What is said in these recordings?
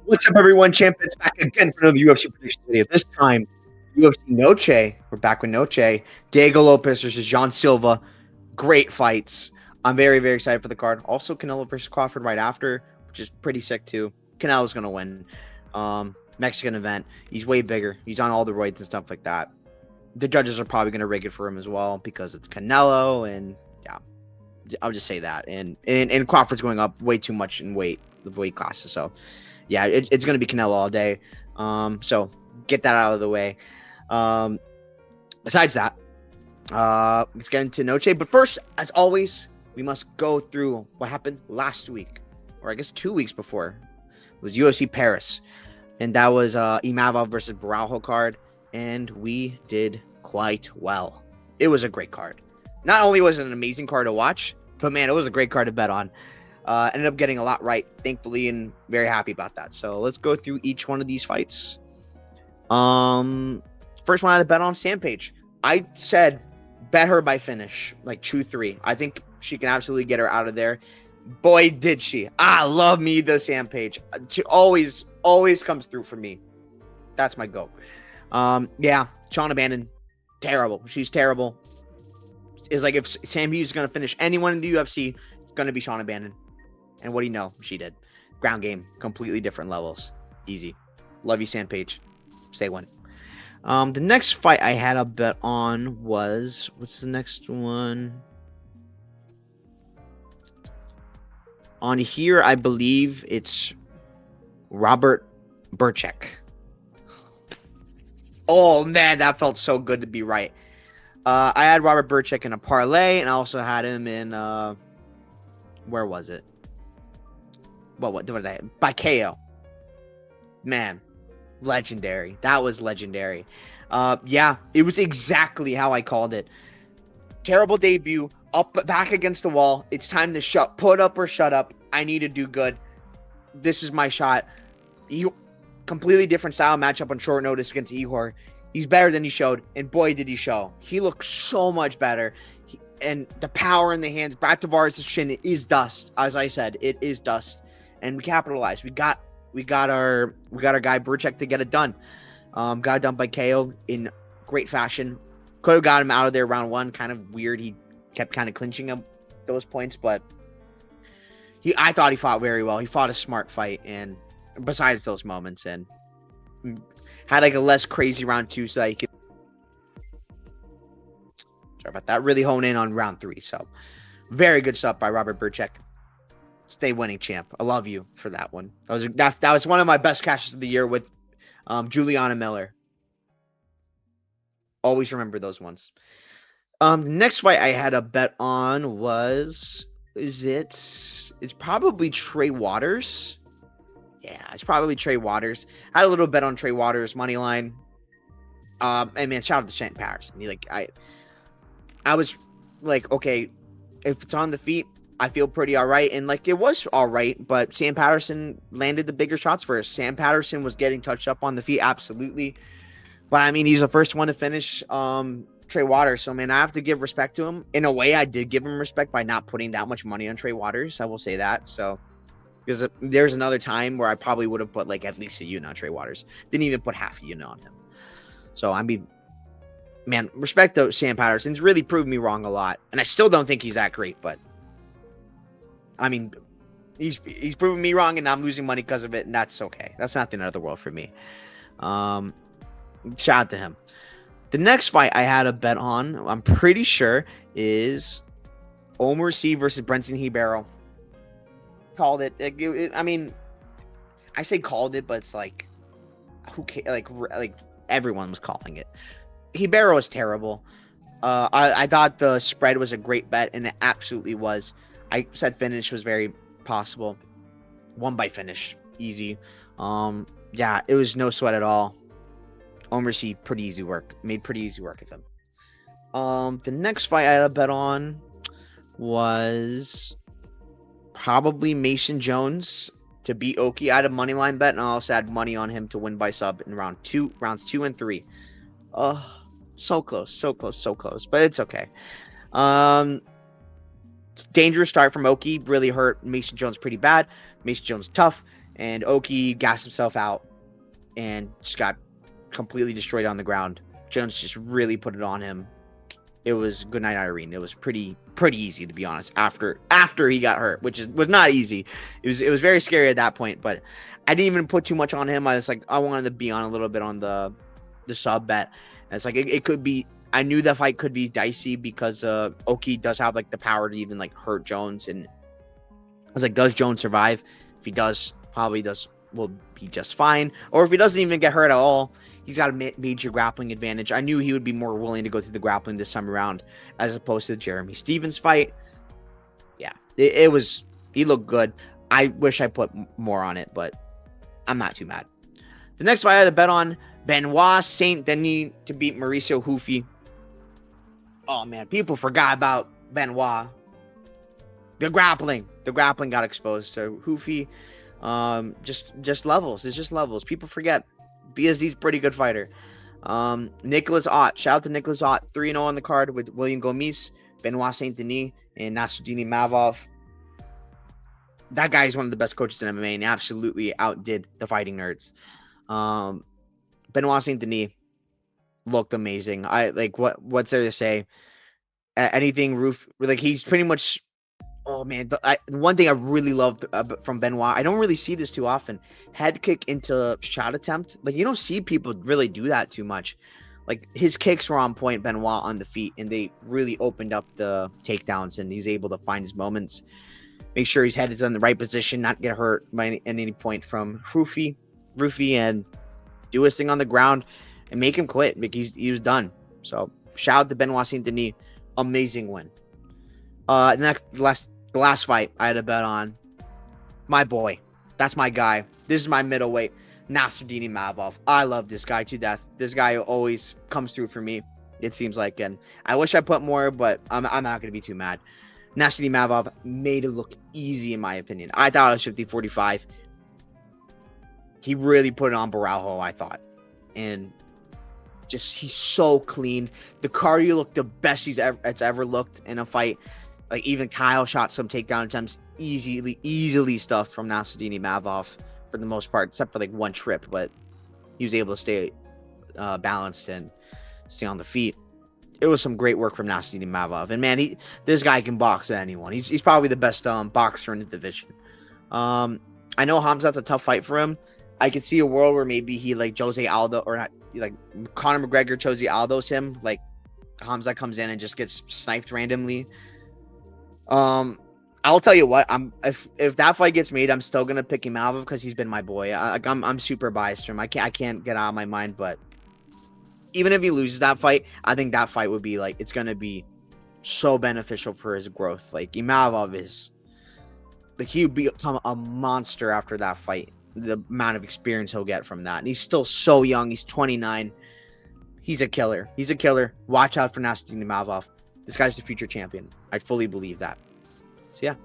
What's up, everyone? Champions back again for another UFC prediction video. This time, UFC Noche. We're back with Noche. Diego Lopes versus John Silva. Great fights. I'm very, very excited for the card. Also, Canelo versus Crawford right after, which is pretty sick too. Canelo's gonna win. Mexican event. He's way bigger. He's on all the roids and stuff like that. The judges are probably gonna rig it for him as well because it's Canelo, and yeah, I'll just say that. And Crawford's going up way too much in the weight classes. So yeah, it's going to be Canelo all day. So get that out of the way. Besides that, let's get into Noche. But first, as always, we must go through what happened last week, or I guess 2 weeks before. It was UFC Paris, and that was Imavov versus Baralho card, and we did quite well. It was a great card. Not only was it an amazing card to watch, but man, it was a great card to bet on. Ended up getting a lot right, thankfully, and very happy about that. So let's go through each one of these fights. First one I had to bet on Sampage. I said bet her by finish, like 2-3. I think she can absolutely get her out of there. Boy, did she. I love me the Sampage. She always comes through for me. That's my go. Yeah, Shauna Bannon, terrible. She's terrible. It's like if Sam Hughes is going to finish anyone in the UFC, it's going to be Shauna Bannon. And what do you know? She did. Ground game, completely different levels. Easy. Love you, Sandpage. Stay winning. The next fight I had a bet on was... What's the next one? On here, I believe it's Robert Burchek. Oh, man, that felt so good to be right. I had Robert Burchek in a parlay, and I also had him in... where was it? What did I... By KO. Man, legendary. That was legendary. Yeah, it was exactly how I called it. Terrible debut, back against the wall. It's time to put up or shut up. I need to do good. This is my shot. Completely different style matchup on short notice against Ihor. He's better than he showed, and boy, did he show. He looked so much better. And the power in the hands. Brad Tavares' shin is dust. As I said, it is dust. And we capitalized. We got our guy Burchek to get it done. Got it done by KO in great fashion. Could have got him out of there round one. Kind of weird. He kept kind of clinching him those points, but I thought he fought very well. He fought a smart fight, and besides those moments, and had like a less crazy round two, so that he could. Sorry about that. Really hone in on round three. So very good stuff by Robert Burchek. Stay winning, champ. I love you for that one. That was one of my best catches of the year with Juliana Miller. Always remember those ones. Next fight I had a bet on was it's probably Trey Waters. Yeah, it's probably Trey Waters. I had a little bet on Trey Waters money line. And man, shout out to Shane Patterson. I was like, okay, if it's on the feet, I feel pretty all right. And like, it was all right, but Sam Patterson landed the bigger shots for us. Sam Patterson was getting touched up on the feet, absolutely. But I mean, he's the first one to finish Trey Waters. So man, I have to give respect to him. In a way, I did give him respect by not putting that much money on Trey Waters. I will say that. So because there's another time where I probably would have put like at least a unit on Trey Waters. Didn't even put half a unit on him. So I mean, man, respect to Sam Patterson's really proved me wrong a lot. And I still don't think he's that great, but I mean, he's proven me wrong, and I'm losing money because of it, and that's okay. That's not the end of the world for me. Shout out to him. The next fight I had a bet on, I'm pretty sure, is Omar Sy versus Brenton Hibero. Called it. I mean, I say called it, but it's like, who cares? Like everyone was calling it. Hibero is terrible. I thought the spread was a great bet, and it absolutely was. I said finish was very possible. Won by finish. Easy. Yeah, it was no sweat at all. Omar Sy, pretty easy work. Made pretty easy work of him. The next fight I had a bet on was probably Mason Jones to beat Oki. I had a money line bet, and I also had money on him to win by sub in rounds 2 and 3. So close. But it's okay. Dangerous start from Oki. Really hurt Mason Jones pretty bad. Mason Jones tough. and Oki gassed himself out and just got completely destroyed on the ground. Jones just really put it on him. It was good night, Irene. It was pretty easy, to be honest. After he got hurt, which was not easy. It was very scary at that point, but I didn't even put too much on him. I was like, I wanted to be on a little bit on the sub bet. And it's like it could be. I knew the fight could be dicey because Oki does have like the power to even like hurt Jones, and I was like, does Jones survive? If he does, will be just fine. Or if he doesn't even get hurt at all, he's got a major grappling advantage. I knew he would be more willing to go through the grappling this time around as opposed to the Jeremy Stevens fight. Yeah, it was. He looked good. I wish I put more on it, but I'm not too mad. The next fight I had to bet on, Benoit Saint Denis to beat Mauricio Hufi. Oh man, people forgot about Benoit. The grappling got exposed to Hufi. Just levels. It's just levels. People forget. BSD's a pretty good fighter. Nicholas Ott. Shout out to Nicholas Ott. 3-0 on the card with William Gomis, Benoit Saint Denis, and Nasruddin Mavov. That guy is one of the best coaches in MMA and absolutely outdid the Fighting Nerds. Benoit Saint Denis looked amazing. I like what's there to say? Anything roof like he's pretty much. Oh man, one thing I really loved from Benoit, I don't really see this too often. Head kick into shot attempt. Like you don't see people really do that too much. Like his kicks were on point, Benoit on the feet, and they really opened up the takedowns, and he's able to find his moments. Make sure his head is in the right position, not get hurt by any point from Rufi, and do his thing on the ground and make him quit because he was done. So shout out to Benoit Saint Denis, amazing win. The last fight I had a bet on, my boy, that's my guy. This is my middleweight, Nasruddin Mavov. I love this guy to death. This guy always comes through for me, it seems like, and I wish I put more, but I'm not going to be too mad. Nasruddin Mavov made it look easy in my opinion. I thought it was 50-45. He really put it on Baralho, I thought, and just he's so clean. The cardio looked the best it's ever looked in a fight. Like even Kyle shot some takedown attempts easily stuffed from Nasruddin Mavov for the most part, except for like one trip, but he was able to stay balanced and stay on the feet. It was some great work from Nasruddin Mavov, and man, this guy can box with anyone. He's probably the best boxer in the division. I know Hamzat's a tough fight for him. I could see a world where maybe he like Jose Aldo or not, like Conor McGregor, Jose Aldo's him. Like Hamzat comes in and just gets sniped randomly. I'll tell you what. If that fight gets made, I'm still gonna pick him out because he's been my boy. I'm super biased to him. I can't get out of my mind. But even if he loses that fight, I think that fight would be like it's gonna be so beneficial for his growth. Like Imavov is like he would become a monster after that fight. The amount of experience he'll get from that, and he's still so young. He's 29. He's a killer. Watch out for Nasruddin Mavov. This guy's the future champion. I fully believe that. So yeah,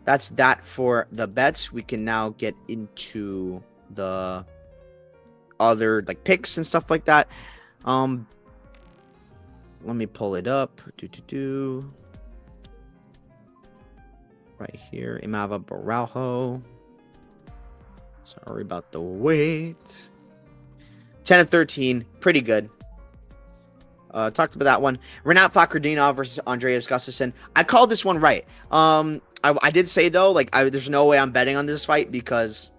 that's that for the bets. We can now get into the other like picks and stuff like that. Let me pull it up. Right here, Imava Baralho. Sorry about the wait. 10-13, pretty good. Talked about that one. Renat Fakhretdinov versus Andreas Gustafsson. I called this one right. I did say though, like there's no way I'm betting on this fight because,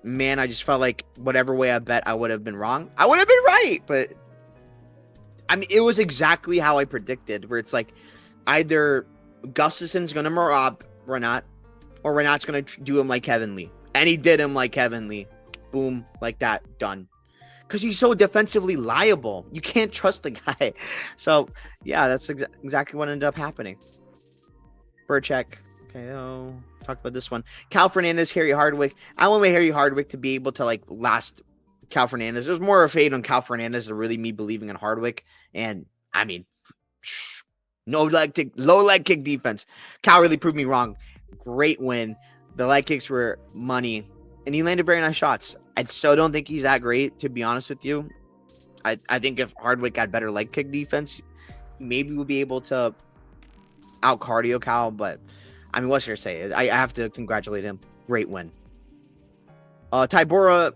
man, I just felt like whatever way I bet, I would have been wrong. I would have been right, but I mean, it was exactly how I predicted. Where it's like either Gustafsson's gonna rob Renat, or Renat's gonna do him like Kevin Lee, and he did him like Kevin Lee. Boom, like that, done. Because he's so defensively liable. You can't trust the guy. So, yeah, that's exactly what ended up happening. Burchek. KO. Talk about this one. Cal Fernandez, Harry Hardwick. I want my Harry Hardwick to be able to, like, last Cal Fernandez. There's more of a fade on Cal Fernandez than really me believing in Hardwick. And, I mean, low leg kick defense. Cal really proved me wrong. Great win. The leg kicks were money. And he landed very nice shots. I still don't think he's that great, to be honest with you. I think if Hardwick had better leg kick defense, maybe we'll be able to out cardio Cal. But I mean, what's there to say? I have to congratulate him. Great win. Tybura,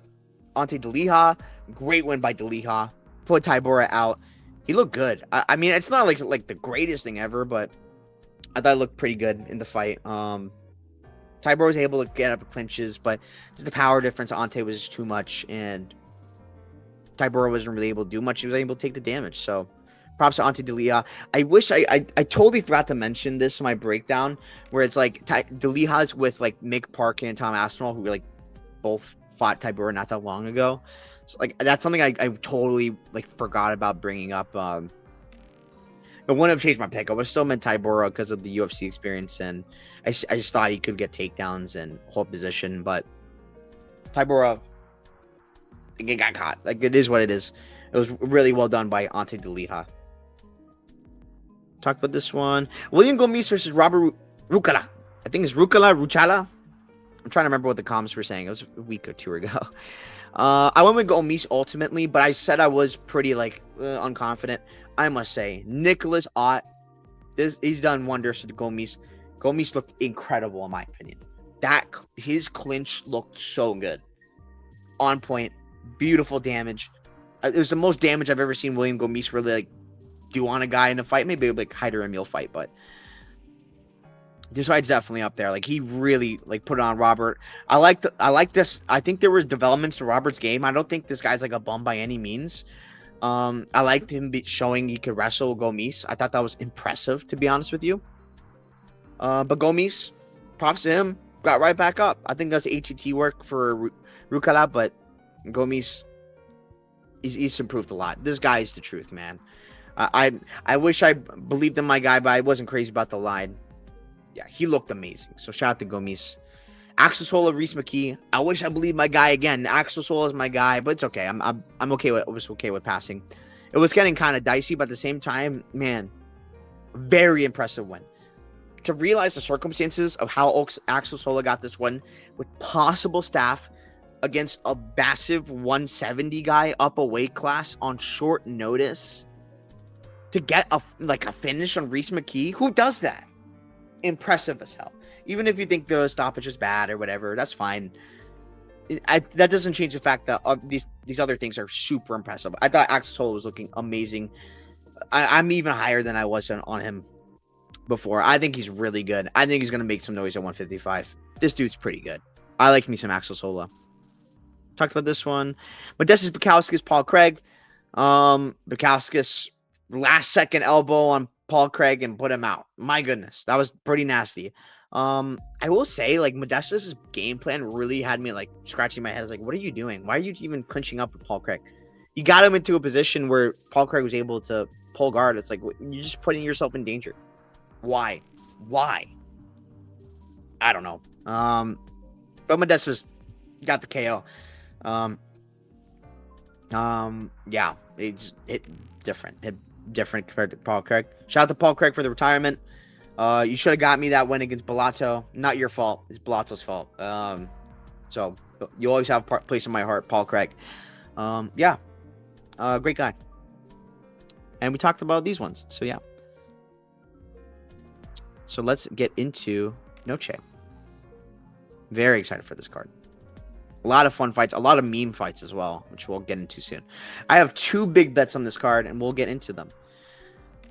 Ante Deliha, great win by Deliha. Put Tybura out. He looked good. I mean, it's not like the greatest thing ever, but I thought it looked pretty good in the fight. Tybura was able to get up clinches, but the power difference Ante was just too much, and Tybura wasn't really able to do much. He was able to take the damage. So props to Ante Delia. I wish I totally forgot to mention this in my breakdown, where it's like Delia's with like Mick Park and Tom Aspinall, who like both fought Tybura not that long ago. So like that's something I totally like forgot about bringing up. It wouldn't have changed my pick. I would have still meant Tybura because of the UFC experience, and I just thought he could get takedowns and hold position, but Tybura, it got caught. Like, it is what it is. It was really well done by Ante Deliha. Talked about this one. William Gomis versus Robert Rucala. I think it's Ruchala. I'm trying to remember what the comments were saying. It was a week or two ago. I went with Gomis ultimately, but I said I was pretty like unconfident. I must say, Nicholas Ott, he's done wonders for the Gomis. Gomis looked incredible in my opinion. His clinch looked so good, on point, beautiful damage. It was the most damage I've ever seen William Gomis really like do on a guy in a fight. Maybe like Hyder Emil fight, but this fight's definitely up there. Like, he really like put it on Robert. I like this. I think there was developments to Robert's game. I don't think this guy's like a bum by any means. I liked him showing he could wrestle Gomis. I thought that was impressive, to be honest with you. But Gomis, props to him, got right back up. I think that's HET work for Rucala, but Gomis, he's improved a lot. This guy is the truth, man. I wish I believed in my guy, but I wasn't crazy about the line. Yeah, he looked amazing. So shout out to Gomis. Axel Sola, Reese McKee. I wish I believed my guy again. Axel Sola is my guy, but it's okay. I'm okay with. I was okay with passing. It was getting kind of dicey, but at the same time, man, very impressive win. To realize the circumstances of how Axel Sola got this win with possible staff against a massive 170 guy up a weight class on short notice to get a finish on Reese McKee. Who does that? Impressive as hell. Even if you think the stoppage is bad or whatever, that's fine. That doesn't change the fact that these other things are super impressive. I thought Axel Sola was looking amazing. I'm even higher than I was on him before. I think he's really good. I think he's going to make some noise at 155. This dude's pretty good. I like me some Axel Sola. Talked about this one. Modestas Bukauskas, Paul Craig. Bukauskas, last second elbow on Paul Craig and put him out. My goodness, that was pretty nasty. I will say, like, Modestas' game plan really had me like scratching my head. I was like, what are you doing? Why are you even clinching up with Paul Craig? You got him into a position where Paul Craig was able to pull guard. It's like, you're just putting yourself in danger. Why? I don't know. But Modestas got the KO. Yeah, it's different compared to Paul Craig. Shout out to Paul Craig for the retirement. You should have got me that win against Bellato. Not your fault. It's Bellato's fault. So you always have a place in my heart, Paul Craig. Yeah. Great guy. And we talked about these ones. So yeah. So let's get into Noche. Very excited for this card. A lot of fun fights, a lot of meme fights as well, which we'll get into soon. I have two big bets on this card, and we'll get into them.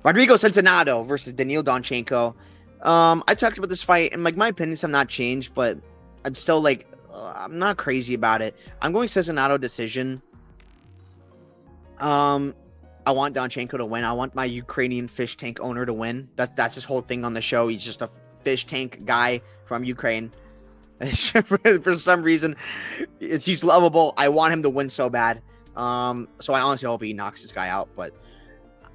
Rodrigo Centenato versus Daniil Donchenko. I talked about this fight, and like my opinions have not changed, but I'm still like, I'm not crazy about it. I'm going Centenato decision. I want Donchenko to win. I want my Ukrainian fish tank owner to win. That's his whole thing on the show. He's just a fish tank guy from Ukraine. For some reason, he's lovable. I want him to win so bad. So I honestly hope he knocks this guy out. But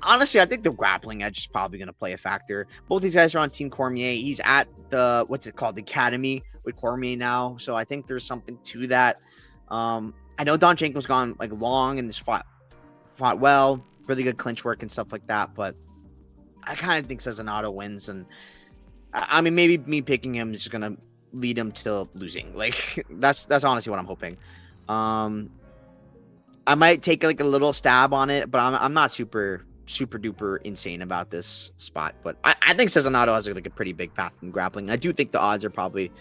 honestly, I think the grappling edge is probably going to play a factor. Both these guys are on Team Cormier. He's at the, what's it called, the Academy with Cormier now. So I think there's something to that. I know Donchenko's gone like long and this fought well, really good clinch work and stuff like that. But I kind of think Cezinado wins, and I mean, maybe me picking him is gonna lead him to losing. Like that's honestly what I'm hoping. I might take like a little stab on it, but I'm not super duper insane about this spot. But I think Cezinado has like a pretty big path in grappling. I do think the odds are probably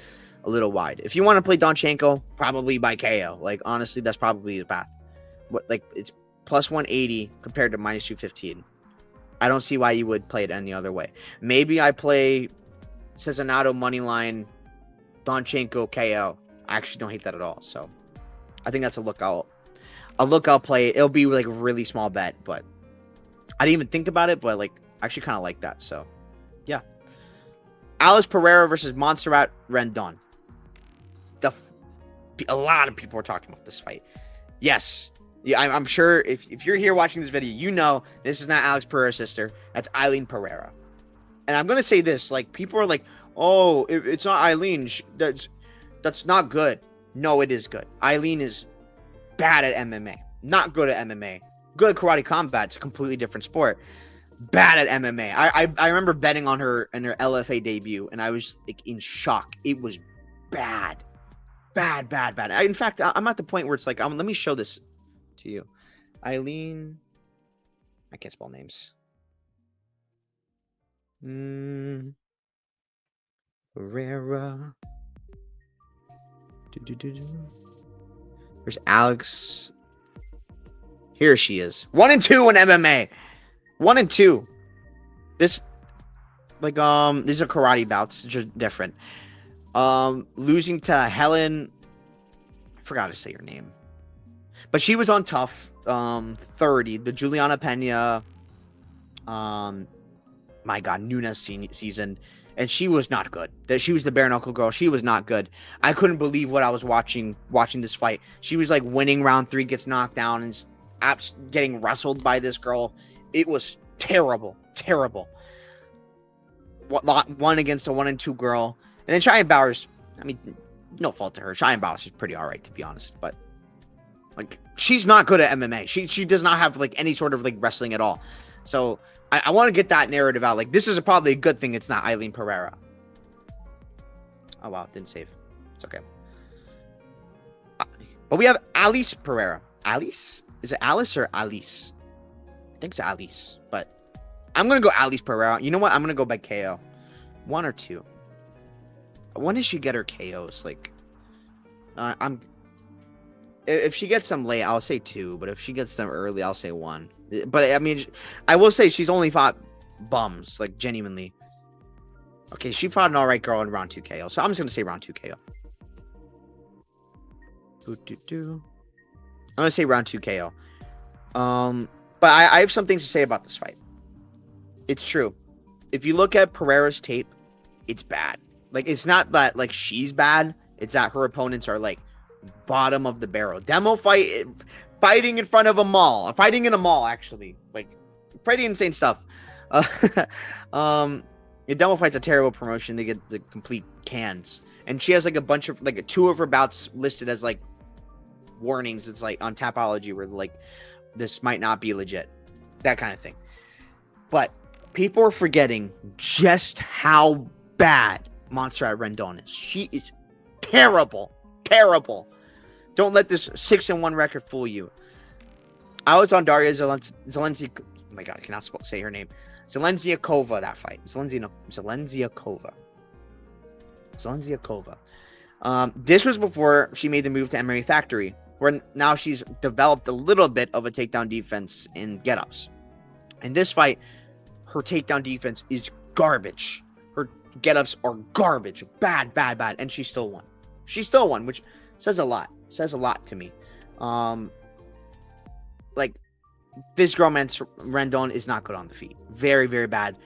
a little wide. If you want to play Donchenko, probably by KO. Like, honestly, that's probably the path. Like, it's plus 180 compared to minus 215. I don't see why you would play it any other way. Maybe I play Cezinado moneyline, Donchenko KO. I actually don't hate that at all. So I think that's a look I'll play. It'll be like a really small bet, but I didn't even think about it, but like I actually kind of like that. So yeah. Alice Pereira versus Montserrat Rendon. A lot of people are talking about this fight. Yes. Yeah, I'm sure if you're here watching this video, you know this is not Alex Pereira's sister. That's Eileen Pereira. And I'm going to say this. Like, people are like, oh, it's not Eileen. That's not good. No, it is good. Eileen is bad at MMA. Not good at MMA. Good at karate combat. It's a completely different sport. Bad at MMA. I remember betting on her in her LFA debut, and I was like in shock. It was bad. Bad. In fact, I'm at the point where it's like, let me show this to you. Eileen. I can't spell names. Pereira. There's Alex. Here she is. 1-2 in MMA. 1-2. These are karate bouts, just different. Losing to Helen. I forgot to say her name. But she was on Tough 30. The Juliana Pena. My God, Nunes season. And she was not good. She was the bare knuckle girl. She was not good. I couldn't believe what I was watching this fight. She was like winning round 3, gets knocked down, and getting wrestled by this girl. It was terrible. One against a 1-2 girl. And then Cheyenne Bowers, I mean, no fault to her. Cheyenne Bowers is pretty alright, to be honest. But like, she's not good at MMA. She does not have like any sort of like wrestling at all. So I want to get that narrative out. Like, this is probably a good thing it's not Eileen Pereira. Oh, wow. Didn't save. It's okay. But we have Alice Pereira. Alice? Is it Alice or Alice? I think it's Alice. But I'm going to go Alice Pereira. You know what? I'm going to go by KO. 1 or 2. When does she get her KOs? Like, if she gets them late, I'll say 2. But if she gets them early, I'll say 1. But I mean, I will say she's only fought bums, like genuinely. Okay, she fought an alright girl in round 2 KO. So I'm just gonna say round 2 KO. I'm gonna say round 2 KO. But I have some things to say about this fight. It's true. If you look at Pereira's tape, it's bad. Like, it's not that like she's bad. It's that her opponents are like bottom of the barrel. Demo fighting in front of a mall. Fighting in a mall, actually. Like, pretty insane stuff. Demo Fight's a terrible promotion. They get the complete cans. And she has like a bunch of, like 2 of her bouts listed as like warnings. It's like on Tapology where like, this might not be legit. That kind of thing. But people are forgetting just how bad Montserrat Rendon is. She is terrible. Don't let this 6-1 record fool you. I was on Daria Zelensky. Oh my God, I cannot say her name. Zelenziakova, that fight. Zelenziakova. This was before she made the move to MMA Factory, where now she's developed a little bit of a takedown defense in get-ups. In this fight, her takedown defense is garbage. Her get-ups are garbage. Bad. And she still won. Which says a lot. Says a lot to me. Like, this girl Rendon is not good on the feet. Very, very bad.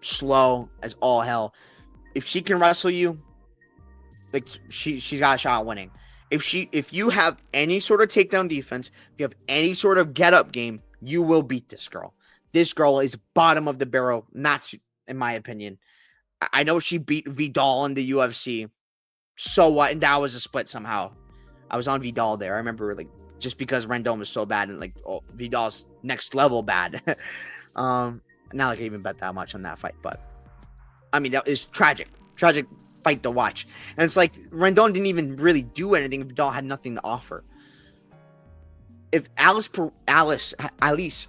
Slow as all hell. If she can wrestle you, like, she's got a shot at winning. If you have any sort of takedown defense, if you have any sort of get up game, you will beat this girl. This girl is bottom of the barrel, not in my opinion. I know she beat Vidal in the UFC. So what? And that was a split somehow. I was on Vidal there. I remember, like, just because Rendon was so bad and like, oh, Vidal's next level bad. Not like I even bet that much on that fight, but I mean, that is tragic fight to watch. And it's like Rendon didn't even really do anything. Vidal had nothing to offer. If Alice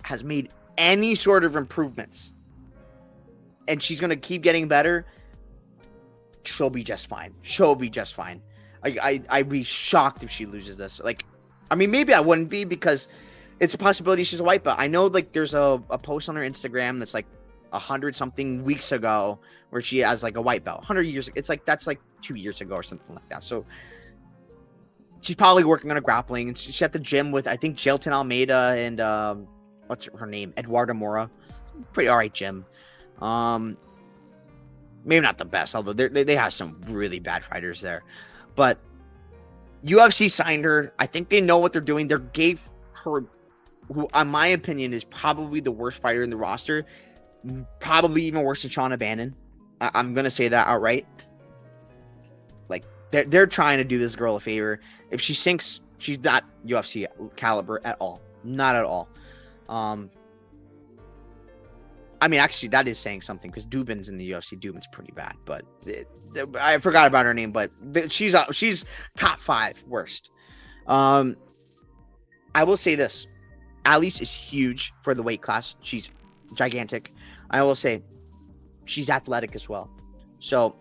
has made any sort of improvements, and she's gonna keep getting better, she'll be just fine. She'll be just fine. I'd be shocked if she loses this. Like, I mean, maybe I wouldn't be because it's a possibility she's a white belt. I know, like, there's a post on her Instagram that's like 100 something weeks ago where she has like a white belt. 100 years. It's like that's like 2 years ago or something like that. So she's probably working on a grappling, and she's at the gym with I think Jailton Almeida and what's her name, Eduardo Mora. Pretty alright gym. Maybe not the best, although they have some really bad fighters there. But UFC signed her. I think they know what they're doing. They gave her, who, in my opinion, is probably the worst fighter in the roster. Probably even worse than Shauna Bannon. I'm gonna say that outright. Like they're trying to do this girl a favor. If she sinks, she's not UFC caliber at all. Not at all. I mean, actually, that is saying something because Dubin's in the UFC. Dubin's pretty bad, but I forgot about her name. But she's top 5 worst. I will say this: Alice is huge for the weight class. She's gigantic. I will say she's athletic as well. So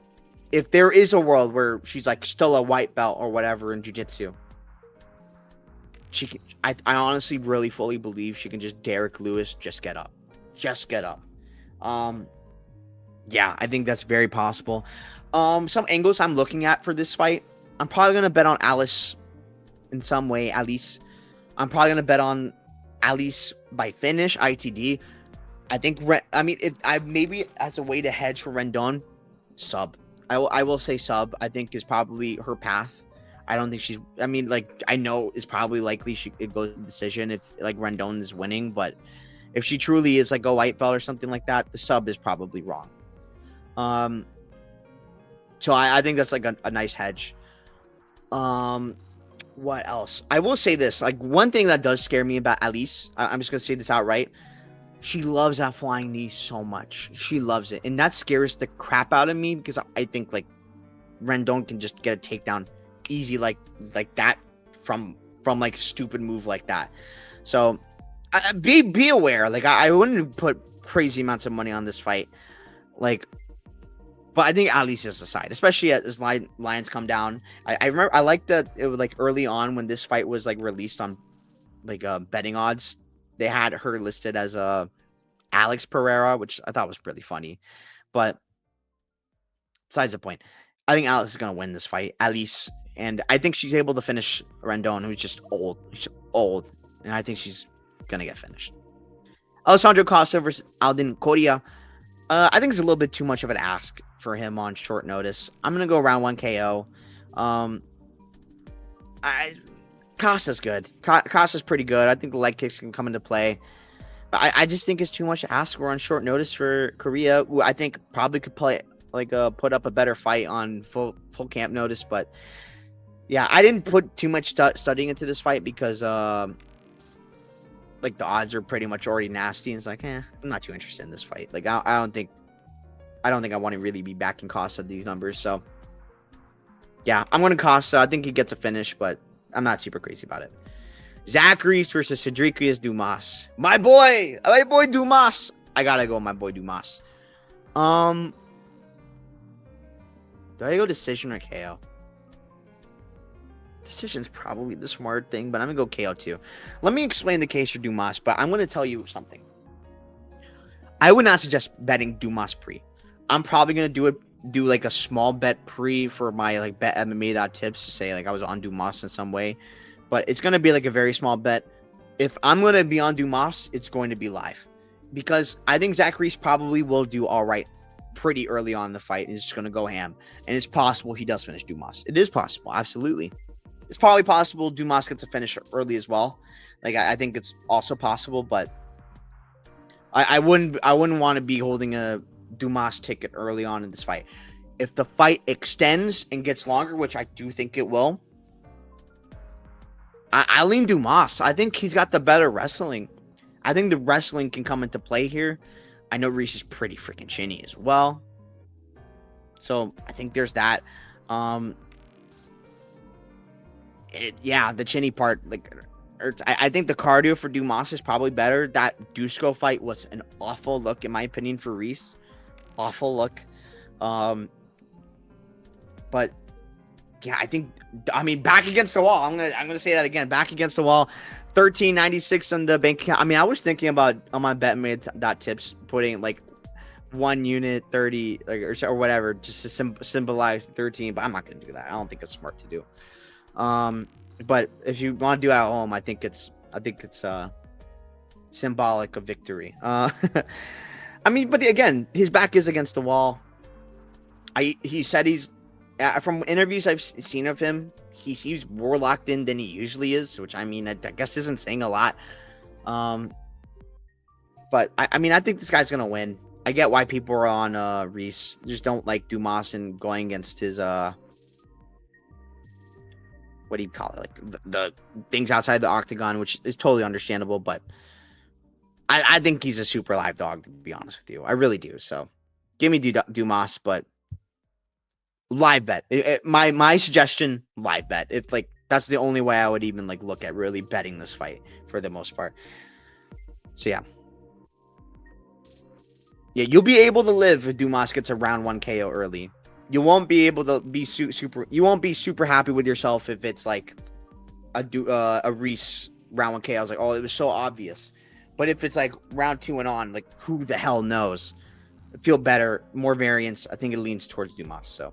if there is a world where she's like still a white belt or whatever in jiu-jitsu, she can, I honestly really fully believe she can just Derek Lewis just get up. Just get up. Yeah, I think that's very possible. Some angles I'm looking at for this fight, I'm probably gonna bet on Alice in some way. Alice, I'm probably gonna bet on Alice by finish, ITD. I think I maybe as a way to hedge for Rendon, sub. I will say sub. I think is probably her path. I don't think she's. I mean, like I know it's probably likely it goes to decision if like Rendon is winning, but if she truly is like a white belt or something like that, the sub is probably wrong. So I think that's like a nice hedge. What else? I will say this. Like one thing that does scare me about Alice, I'm just gonna say this outright. She loves that flying knee so much. She loves it, and that scares the crap out of me because I think like Rendon can just get a takedown easy like that from like a stupid move like that. So be aware. Like I wouldn't put crazy amounts of money on this fight. Like, but I think Alice is the side, especially as lines come down. I remember I liked that it was like early on when this fight was like released on like betting odds. They had her listed as Alex Pereira, which I thought was really funny. But besides the point, I think Alex is gonna win this fight. Alice, and I think she's able to finish Rendon, who's just old. She's old, and I think she's gonna get finished. Alessandro Costa versus Aldin Coria. I think it's a little bit too much of an ask for him on short notice. I'm gonna go round 1 KO. Costa's good. Costa's pretty good. I think the leg kicks can come into play. But I just think it's too much to ask for on short notice for Korea, who I think probably could play like put up a better fight on full camp notice. But yeah, I didn't put too much studying into this fight because like the odds are pretty much already nasty. And it's like, I'm not too interested in this fight. Like I don't think I want to really be backing Costa at these numbers. So yeah, I'm going to Costa. I think he gets a finish, but I'm not super crazy about it. Zach Reese versus Cedricius Dumas. My boy Dumas. I gotta go, my boy Dumas. Do I go decision or KO? Decision's probably the smart thing, but I'm gonna go KO too. Let me explain the case for Dumas, but I'm gonna tell you something. I would not suggest betting Dumas pre. I'm probably gonna do like a small bet pre for my like bet MMA.tips to say like I was on Dumas in some way, but it's gonna be like a very small bet. If I'm gonna be on Dumas, it's going to be live because I think Zach Reese probably will do all right pretty early on in the fight. He's just gonna go ham, and it's possible he does finish Dumas. It is possible, absolutely. It's probably possible Dumas gets a finish early as well. Like I think it's also possible, but I wouldn't want to be holding a Dumas ticket early on in this fight. If the fight extends and gets longer, which I do think it will, I lean Dumas. I think he's got the better wrestling. I think the wrestling can come into play here. I know Reese is pretty freaking chinny as well. So I think there's that. The chinny part, like, I think the cardio for Dumas is probably better. That Dusko fight was an awful look, in my opinion, for Reese. Awful look. But yeah, I mean, back against the wall. I'm gonna say that again. Back against the wall. 1396 on the bank account. I mean, I was thinking about on my betmade.tips putting like 1 unit 30 like or whatever just to symbolize 13, but I'm not gonna do that. I don't think it's smart to do. But if you want to do it at home, I think it's symbolic of victory. I mean, but again, his back is against the wall. He said he's from interviews I've seen of him, he seems more locked in than he usually is, which I mean, I guess isn't saying a lot. But I mean, I think this guy's gonna win. I get why people are on Reese. Just don't like Dumas and going against his what do you call it? Like the things outside the octagon, which is totally understandable. But I think he's a super live dog, to be honest with you. I really do. So give me Dumas, but live bet. My suggestion, live bet. If like that's the only way I would even like look at really betting this fight for the most part. So yeah. Yeah, you'll be able to live if Dumas gets a round 1 KO early. You won't be able to be you won't be super happy with yourself if it's like a Reese round 1 KO. I was like, oh, it was so obvious. But if it's like round 2 and on, like who the hell knows? I feel better, more variance. I think it leans towards Dumas. So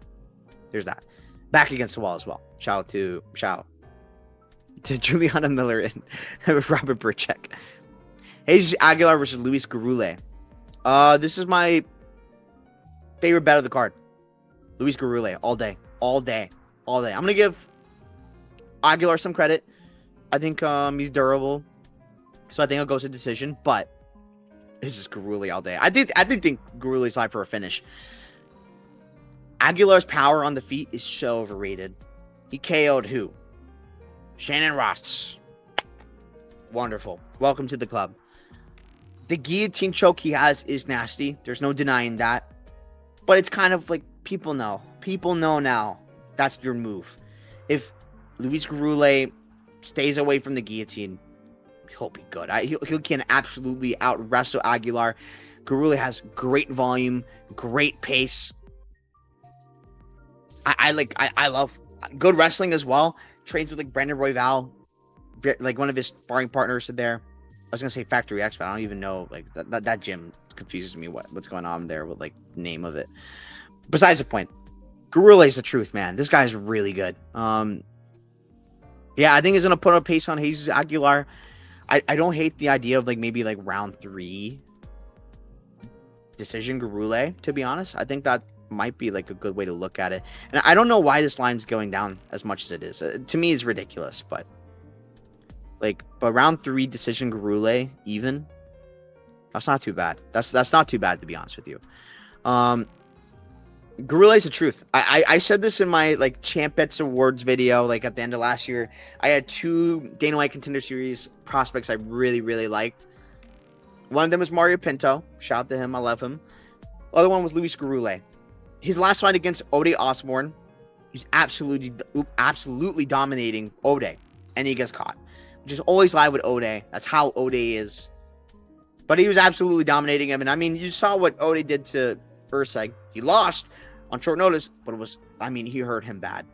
there's that. Back against the wall as well. Shout out to Juliana Miller and Robert Burchek. Jesus Aguilar versus Luis Garule. This is my favorite bet of the card. Luis Garule, all day. I'm gonna give Aguilar some credit. I think he's durable, so I think I'll go to decision. But this is Garule all day. I think Garule's live for a finish. Aguilar's power on the feet is so overrated. He KO'd who? Shannon Ross. Wonderful. Welcome to the club. The guillotine choke he has is nasty. There's no denying that. But it's kind of like people know. People know now. That's your move. If Luis Garule stays away from the guillotine, he'll be good. He can absolutely out wrestle Aguilar. Garule has great volume, great pace. I love good wrestling as well. Trains with like Brandon Royval, like one of his sparring partners there. I was gonna say Factory X, but I don't even know. Like that gym confuses me. What's going on there with like the name of it. Besides the point, Garule is the truth, man. This guy's really good. Yeah, I think he's gonna put a pace on Jesus Aguilar. I don't hate the idea of like maybe like round 3 decision Garule. To be honest, I think that might be like a good way to look at it. And I don't know why this line's going down as much as it is. To me, it's ridiculous, but. But round 3 decision Garule even. That's not too bad. That's not too bad, to be honest with you. Garule's the truth. I said this in my like Champ Bets Awards video, like at the end of last year. I had 2 Dana White Contender Series prospects I really, really liked. One of them was Mario Pinto. Shout out to him. I love him. The other one was Luis Garule. His last fight against Ode Osborne, he's absolutely dominating Ode, and he gets caught. Which is always live with Ode. That's how Ode is. But he was absolutely dominating him. And I mean, you saw what Ode did to Urseg. He lost on short notice, but he hurt him bad.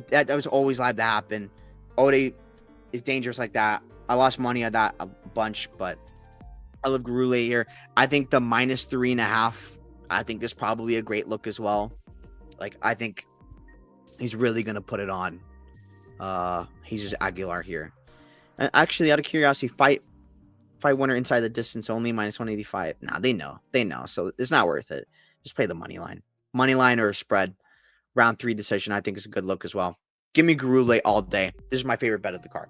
That was always live to happen. Ode is dangerous like that. I lost money on that a bunch, but I love Garule here. I think the -3.5, I think is probably a great look as well. Like, I think he's really going to put it on. He's just Aguilar here. And actually, out of curiosity, fight winner inside the distance only -185. Nah, they know, so it's not worth it. Just play the money line or a spread. Round 3 decision, I think is a good look as well. Give me Garule all day. This is my favorite bet of the card.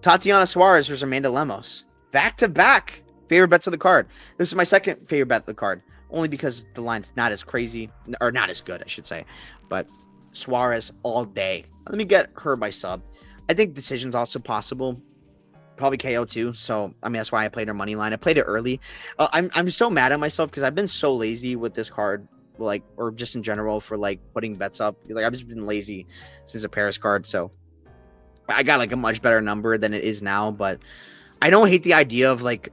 Tatiana Suarez versus Amanda Lemos, back to back favorite bets of the card. This is my second favorite bet of the card, only because the line's not as crazy or not as good, I should say. But Suarez all day. Let me get her by sub. I think decision's also possible. Probably KO too. So, I mean, that's why I played her money line. I played it early. I'm so mad at myself because I've been so lazy with this card, like, or just in general for like putting bets up. Like, I've just been lazy since the Paris card. So, I got like a much better number than it is now. But I don't hate the idea of like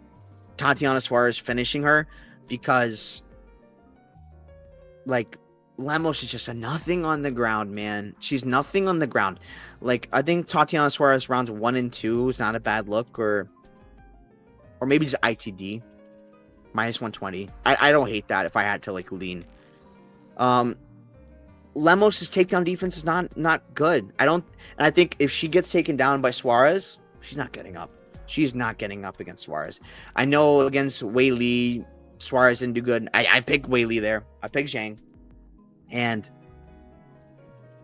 Tatiana Suarez finishing her because, like, Lemos is just a nothing on the ground, man. She's nothing on the ground. Like, I think Tatiana Suarez rounds 1 and 2 is not a bad look, or maybe just ITD minus 120. I don't hate that if I had to like lean. Lemos' takedown defense is not good. And I think if she gets taken down by Suarez, she's not getting up. She's not getting up against Suarez. I know against Wei Li, Suarez didn't do good. I picked Wei Li there. I picked Zhang. And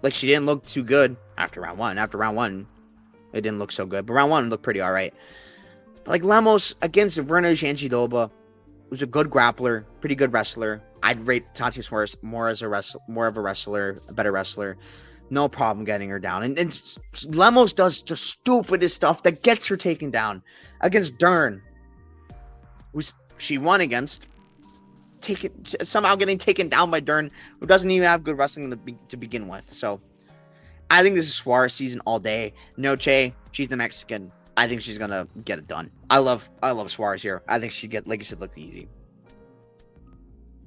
like, she didn't look too good after round one. After round one, it didn't look so good. But round one looked pretty all right. But like, Lemos against Verna Janjidoba was a good grappler, pretty good wrestler. I'd rate Tatiana Suarez more of a wrestler, a better wrestler. No problem getting her down. And Lemos does the stupidest stuff that gets her taken down against Dern, who she won against. Somehow getting taken down by Dern, who doesn't even have good wrestling to begin with. So I think this is Suarez season all day. Noche, she's the Mexican. I think she's gonna get it done. I love Suarez here. I think she'd get, like you said, look easy.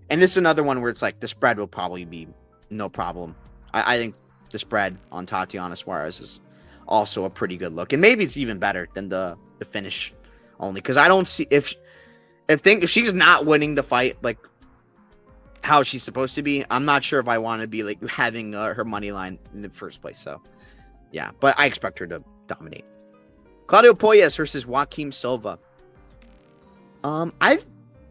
And this is another one where it's like the spread will probably be no problem. I think the spread on Tatiana Suarez is also a pretty good look, and maybe it's even better than the finish only, because I don't see if she's not winning the fight like how she's supposed to be, I'm not sure if I want to be like having her money line in the first place. So yeah, but I expect her to dominate. Claudio Puelles versus Joaquim Silva. I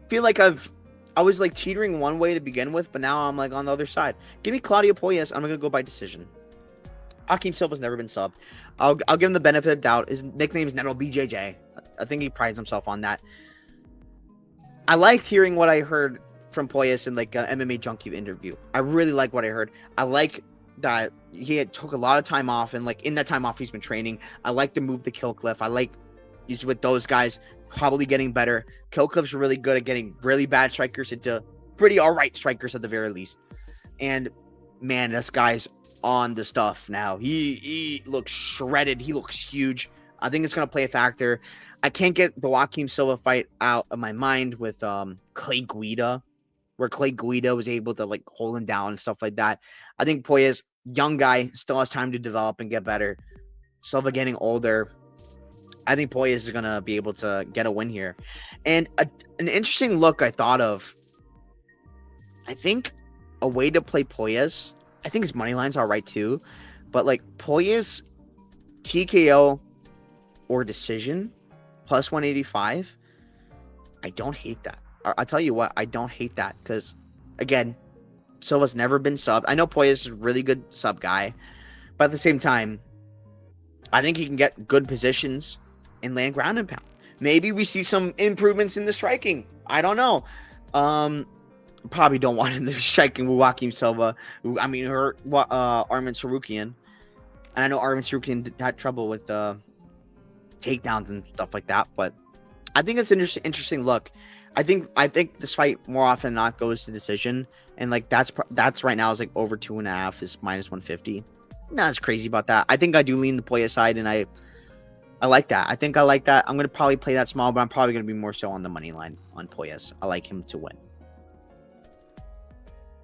feel like I was like teetering one way to begin with, but now I'm like on the other side. Give me Claudio Puelles. I'm gonna go by decision. Joaquim Silva's never been subbed. I'll give him the benefit of the doubt. His nickname is Neto BJJ. I think he prides himself on that. I liked hearing what I heard from Puelles in like an MMA Junkie interview. I really like what I heard. I like that he took a lot of time off, and like in that time off he's been training. I like the move to Kill Cliff. I like he's with those guys, probably getting better. Kill Cliff's really good at getting really bad strikers into pretty alright strikers at the very least. And man, this guy's on the stuff now. He looks shredded. He looks huge. I think it's gonna play a factor. I can't get the Joaquim Silva fight out of my mind with Clay Guida, where Clay Guida was able to like hold him down and stuff like that. I think Puelles, young guy, still has time to develop and get better. Silva getting older. I think Puelles is going to be able to get a win here. And an interesting look I thought of, I think a way to play Puelles, I think his money line's all right too, but like Puelles, TKO or decision, plus 185, I don't hate that. I'll tell you what, I don't hate that, because again, Silva's never been subbed. I know Puelles is a really good sub guy, but at the same time, I think he can get good positions and land ground and pound. Maybe we see some improvements in the striking. I don't know. Probably don't want him to be striking with Joaquim Silva. I mean, Armin Sarukian. And I know Armin Sarukian had trouble with takedowns and stuff like that, but I think it's an interesting look. I think this fight more often than not goes to decision, and like that's right now is like over 2.5 is minus 150. Not as crazy about that. I think I do lean the Puelles side, and I like that. I think I like that. I'm gonna probably play that small, but I'm probably gonna be more so on the money line on Puelles. I like him to win.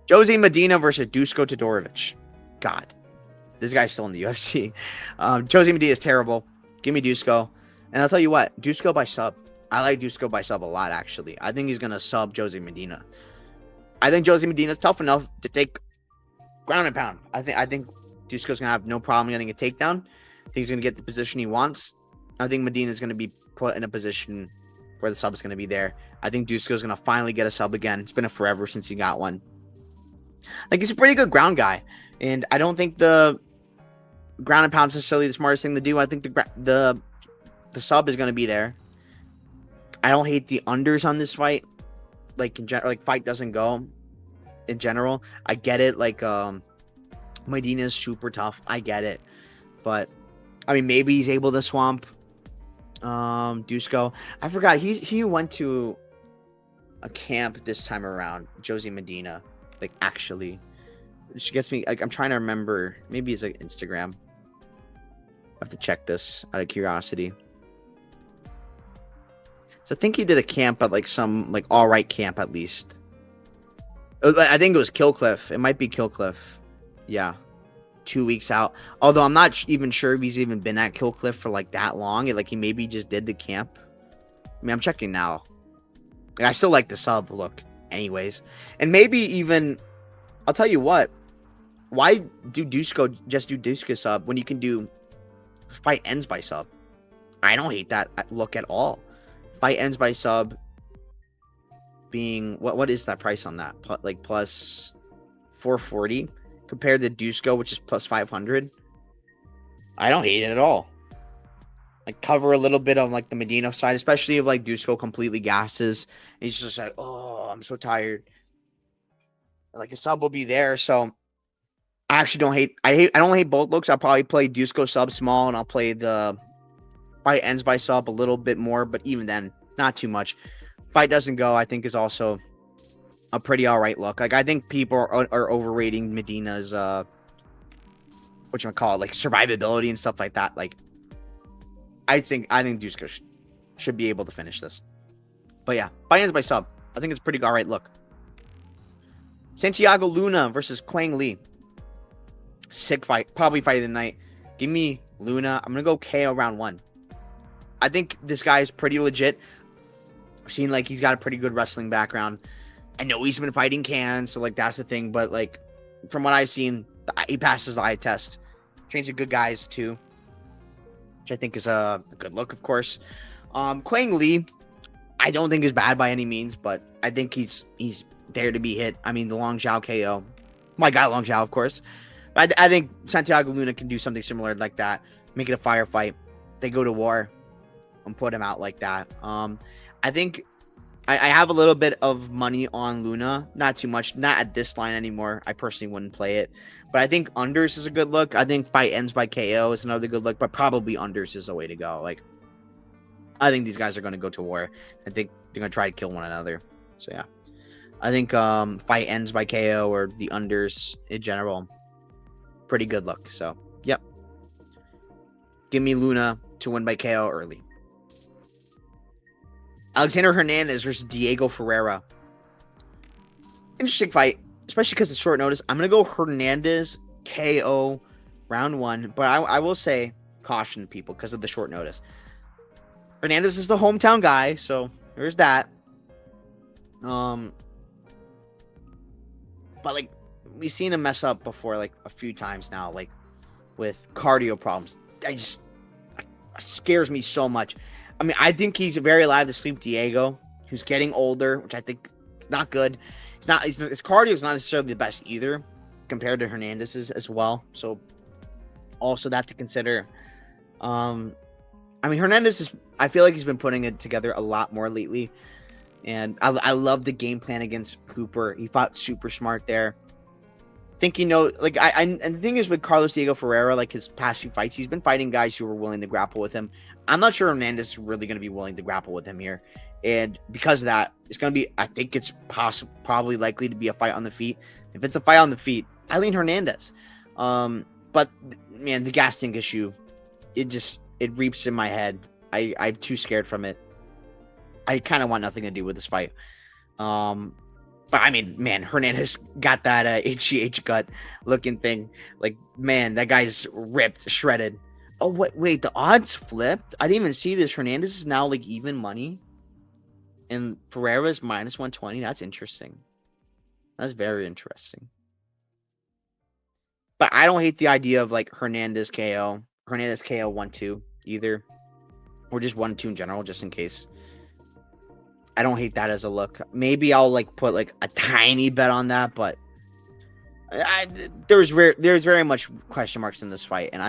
Jose Medina versus Dusko Todorovic. God, this guy's still in the UFC. Jose Medina is terrible. Give me Dusko, and I'll tell you what, Dusko by sub. I like Dusko by sub a lot, actually. I think he's gonna sub Jose Medina. I think Jose Medina is tough enough to take ground and pound. I think Dusko's gonna have no problem getting a takedown. I think he's gonna get the position he wants. I think Medina's gonna be put in a position where the sub is gonna be there. I think Dusko's gonna finally get a sub again. It's been forever since he got one. Like, he's a pretty good ground guy, and I don't think the ground and pound is necessarily the smartest thing to do. I think the sub is gonna be there. I don't hate the unders on this fight. Like in general, like fight doesn't go. In general, I get it. Like Medina is super tough. I get it, but I mean, maybe he's able to swamp Dusko. I forgot he went to a camp this time around. Jose Medina, like, actually, which gets me. Like, I'm trying to remember. Maybe it's like Instagram. I have to check this out of curiosity. So I think he did a camp at like some like all right camp at least. I think it was Killcliff. It might be Killcliff. Yeah, 2 weeks out. Although I'm not even sure if he's even been at Killcliff for like that long. Like he maybe just did the camp. I mean, I'm checking now. Like, I still like the sub look, anyways. And maybe even I'll tell you what. Why do Dusko just do Dusko sub when you can do fight ends by sub? I don't hate that look at all. Fight ends by sub being what is that price on that? Like plus 440 compared to Dusko, which is plus 500. I don't hate it at all. Like cover a little bit on like the Medina side, especially if like Dusko completely gasses. And he's just like, oh, I'm so tired. Like a sub will be there, so I actually don't hate. I don't hate both looks. I'll probably play Dusko sub small, and I'll play the fight ends by sub a little bit more, but even then, not too much. Fight doesn't go, I think, is also a pretty alright look. Like I think people are overrating Medina's whatchamacallit, like survivability and stuff like that. Like I think Dusko should be able to finish this. But yeah, fight ends by sub. I think it's a pretty alright look. Santiago Luna versus Quang Lee. Sick fight. Probably fight of the night. Give me Luna. I'm going to go KO round 1. I think this guy is pretty legit. I've seen like he's got a pretty good wrestling background. I know he's been fighting cans, so like that's the thing. But like from what I've seen, he passes the eye test. Trains with good guys too, which I think is a good look, of course. Quang Lee, I don't think is bad by any means, but I think he's there to be hit. I mean, the Long Zhao KO. My guy Long Zhao, of course. I think Santiago Luna can do something similar like that. Make it a firefight. They go to war and put him out like that. I think I have a little bit of money on Luna. Not too much. Not at this line anymore. I personally wouldn't play it. But I think unders is a good look. I think fight ends by KO is another good look. But probably unders is the way to go. Like, I think these guys are going to go to war. I think they're going to try to kill one another. So, yeah. I think fight ends by KO or the unders in general. Pretty good look. So, yep. Give me Luna to win by KO early. Alexander Hernandez versus Diego Ferreira. Interesting fight, especially because it's short notice. I'm going to go Hernandez KO round 1. But I will say, caution people because of the short notice. Hernandez is the hometown guy, so there's that. But like, we've seen him mess up before, like a few times now, like with cardio problems. It scares me so much. I mean, I think he's very alive to sleep Diego, who's getting older, which I think is not good. His cardio is not necessarily the best either, compared to Hernandez's as well. So, also that to consider. I mean, Hernandez I feel like he's been putting it together a lot more lately, and I love the game plan against Hooper. He fought super smart there. Think like and the thing is with Carlos Diego Ferreira, like his past few fights, he's been fighting guys who were willing to grapple with him. I'm not sure Hernandez is really going to be willing to grapple with him here, and because of that, it's going to be. I think it's probably likely to be a fight on the feet. If it's a fight on the feet, I lean Hernandez. But man, the gas tank issue, it reaps in my head. I'm too scared from it. I kind of want nothing to do with this fight. But I mean, man, Hernandez got that HGH gut looking thing. Like, man, that guy's ripped, shredded. Oh, wait, the odds flipped? I didn't even see this. Hernandez is now like even money. And Ferreira's minus 120. That's interesting. That's very interesting. But I don't hate the idea of like Hernandez KO 1-2 either. Or just 1-2 in general, just in case. I don't hate that as a look. Maybe I'll like put like a tiny bet on that, but there's very much question marks in this fight, and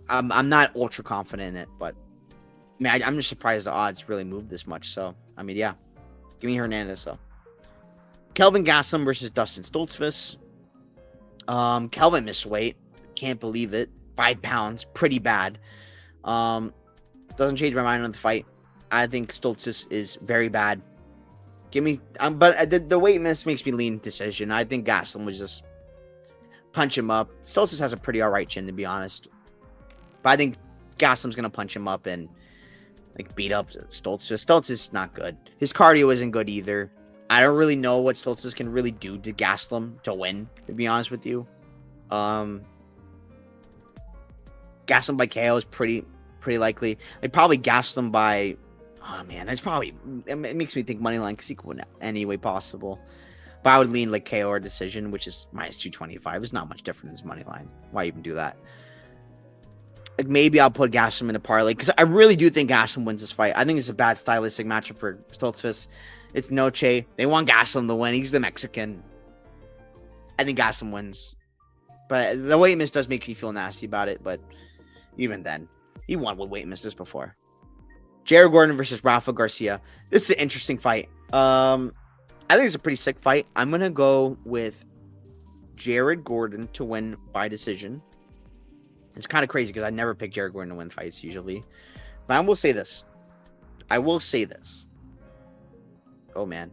I'm not ultra confident in it. But I mean, I'm just surprised the odds really moved this much. So I mean, yeah, give me Hernandez though. Kelvin Gastelum versus Dustin Stoltzfus. Kelvin missed weight. Can't believe it. 5 pounds, pretty bad. Doesn't change my mind on the fight. I think Stoltzfus is very bad. Give me, but the weight miss makes me lean decision. I think Gastelum was just punch him up. Stoltzfus has a pretty alright chin, to be honest. But I think Gastelum's gonna punch him up and like beat up Stoltzfus. Stoltzfus is not good. His cardio isn't good either. I don't really know what Stoltzfus can really do to Gastelum to win, to be honest with you. Gastelum by KO is pretty likely. Like, probably Gastelum by... Oh, man, it's probably... It makes me think Moneyline, because he could win any way possible. But I would lean, like, KO or decision, which is minus 225. It's not much different than Moneyline. Why even do that? Like, maybe I'll put Gastelum in a parlay, because I really do think Gastelum wins this fight. I think it's a bad stylistic matchup for Stoltzfus. It's Noche. They want Gastelum to win. He's the Mexican. I think Gastelum wins. But the weight miss does make me feel nasty about it, but even then, he won with weight misses before. Jared Gordon versus Rafa Garcia. This is an interesting fight. I think it's a pretty sick fight. I'm going to go with Jared Gordon to win by decision. It's kind of crazy because I never pick Jared Gordon to win fights usually. But I will say this. Oh, man.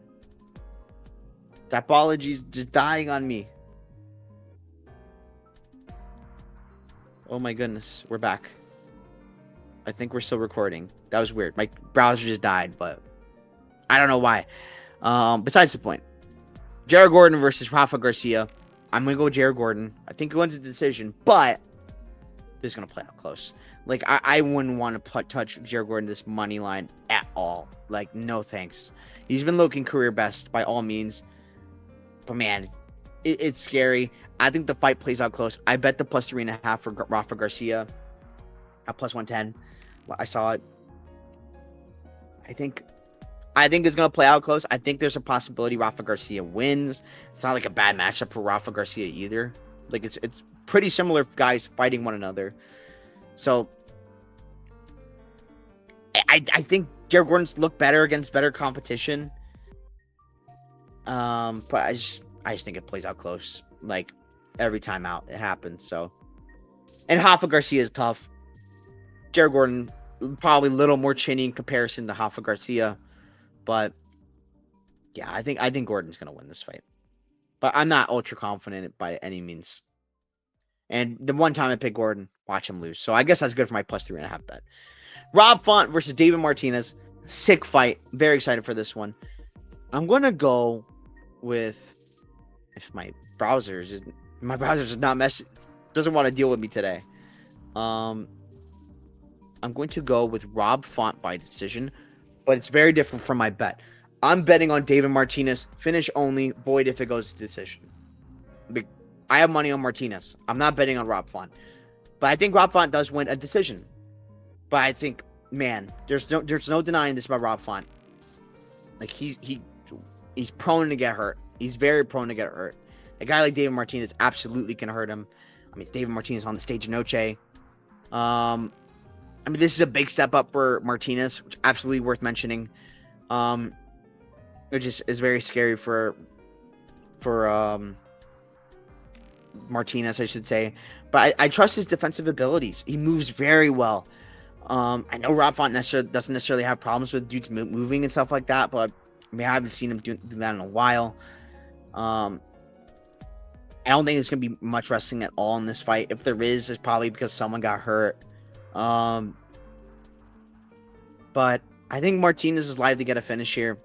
Tapology's just dying on me. Oh, my goodness. We're back. I think we're still recording. That was weird. My browser just died, but I don't know why. Besides the point. Jared Gordon versus Rafa Garcia. I'm going to go with Jared Gordon. I think he wins the decision, but this is going to play out close. Like, I wouldn't want to touch Jared Gordon this money line at all. Like, no thanks. He's been looking career best by all means. But, man, it's scary. I think the fight plays out close. I bet the plus 3.5 for Rafa Garcia at plus 110. I saw it. I think it's going to play out close. I think there's a possibility Rafa Garcia wins. It's not like a bad matchup for Rafa Garcia either. Like, it's pretty similar guys fighting one another. So I think Jared Gordon's look better against better competition. But I just think it plays out close. Like, every time out it happens. So, and Rafa Garcia is tough. Jared Gordon probably a little more chinny in comparison to Rafa Garcia, but yeah, I think Gordon's gonna win this fight. But I'm not ultra confident by any means. And the one time I pick Gordon, watch him lose. So I guess that's good for my plus 3.5 bet. Rob Font versus David Martinez. Sick fight. Very excited for this one. I'm gonna go with, if my browser is not doesn't want to deal with me today. I'm going to go with Rob Font by decision, but it's very different from my bet. I'm betting on David Martinez, finish only, void if it goes to decision. I have money on Martinez. I'm not betting on Rob Font. But I think Rob Font does win a decision. But I think, man, there's no denying this about Rob Font. Like, he's prone to get hurt. He's very prone to get hurt. A guy like David Martinez absolutely can hurt him. I mean, David Martinez on the stage of Noche. I mean, this is a big step up for Martinez, which is absolutely worth mentioning. Which is very scary for Martinez, I should say. But I trust his defensive abilities. He moves very well. I know Rob Font doesn't necessarily have problems with dudes moving and stuff like that, but I mean, I haven't seen him do that in a while. I don't think there's going to be much wrestling at all in this fight. If there is, it's probably because someone got hurt. But I think Martinez is live to get a finish here.